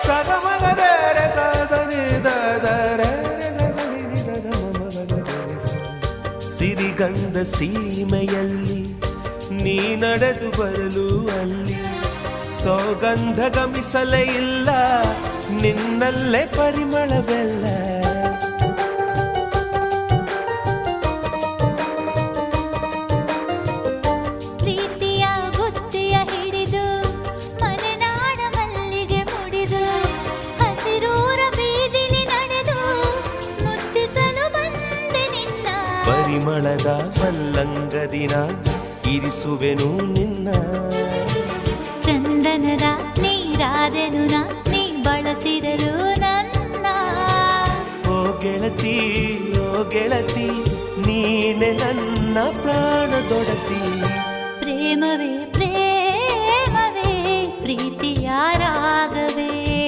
ಸಗಮಗದರೆ ಸಿರಿಗಂಧ ಸೀಮೆಯಲ್ಲಿ ನೀ ನಡೆದು ಬರಲು ಅಲ್ಲಿ ಸೌಗಂಧ ಗಮಿಸಲೇ ಇಲ್ಲ ನಿನ್ನಲ್ಲೇ ಪರಿಮಳವೆಲ್ಲ ಪ್ರೀತಿಯ ಬುತ್ತಿಯ ಹಿಡಿದು ಮಲೆನಾಡ ಮಲ್ಲಿಗೆ ಮುಡಿದು ಹಸಿರೂರ ಬೀದಿಲಿ ನಡೆದು ಮುತ್ತಿಸಲು ಬಂದೆ ನಿನ್ನ ಪರಿಮಳದ ಮಲ್ಲಂಗದಿನ ಇರಿಸುವೆನು ನಿನ್ನ ಚಂದನದ ನೀರಾದೆನು ನಾ